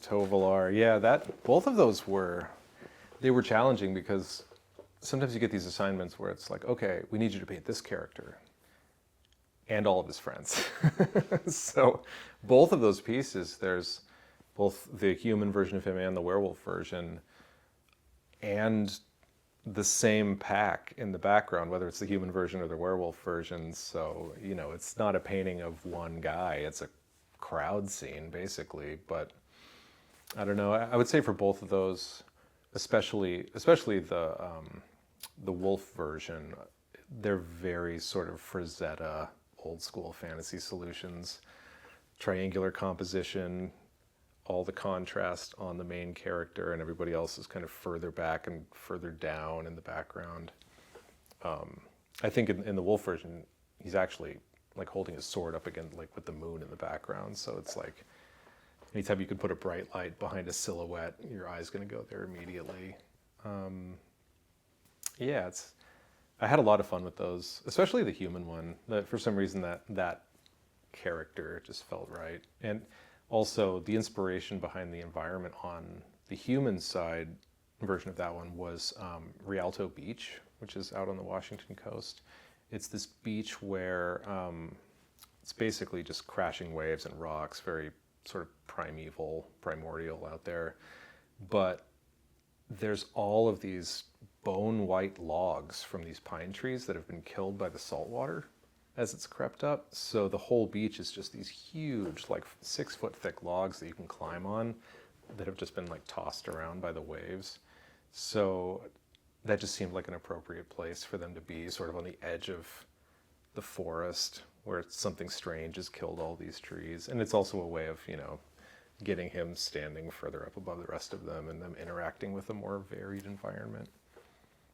Tovolar. Yeah, that both of those were challenging because sometimes you get these assignments where it's like, okay, we need you to paint this character and all of his friends. So both of those pieces, there's both the human version of him and the werewolf version, and the same pack in the background, whether it's the human version or the werewolf version. So, it's not a painting of one guy, it's a crowd scene basically. But I don't know, I would say for both of those, especially the wolf version, they're very sort of Frazetta, old school fantasy solutions, triangular composition, all the contrast on the main character, and everybody else is kind of further back and further down in the background. I think in the wolf version, he's actually like holding his sword up again, like with the moon in the background. So it's like anytime you can put a bright light behind a silhouette, your eye's going to go there immediately. Yeah, I had a lot of fun with those, especially the human one. For some reason, that character just felt right. And also, the inspiration behind the environment on the human side version of that one was Rialto Beach, which is out on the Washington coast. It's this beach where it's basically just crashing waves and rocks, very sort of primordial out there. But there's all of these bone white logs from these pine trees that have been killed by the salt water as it's crept up. So the whole beach is just these huge, like 6-foot thick logs that you can climb on that have just been like tossed around by the waves. So that just seemed like an appropriate place for them to be, sort of on the edge of the forest where something strange has killed all these trees. And it's also a way of, getting him standing further up above the rest of them and them interacting with a more varied environment.